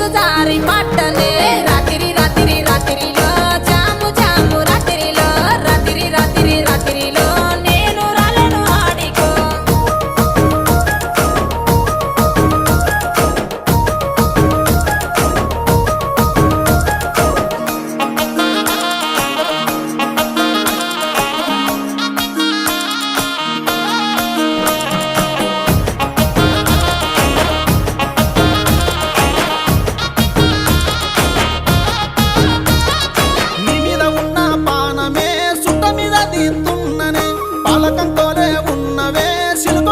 నీరు జారి పట్టనే రాత్రి రాత్రి రాత్రిలో జాము జాము రాత్రిలో రాత్రి రాత్రి రాత్రిలో నేను రాలేను ఆడికో నీ మీద ఉన్న పానమే సుట్ట మీద తీస్తున్ననే పాలకంతోనే ఉన్నవే సిలుక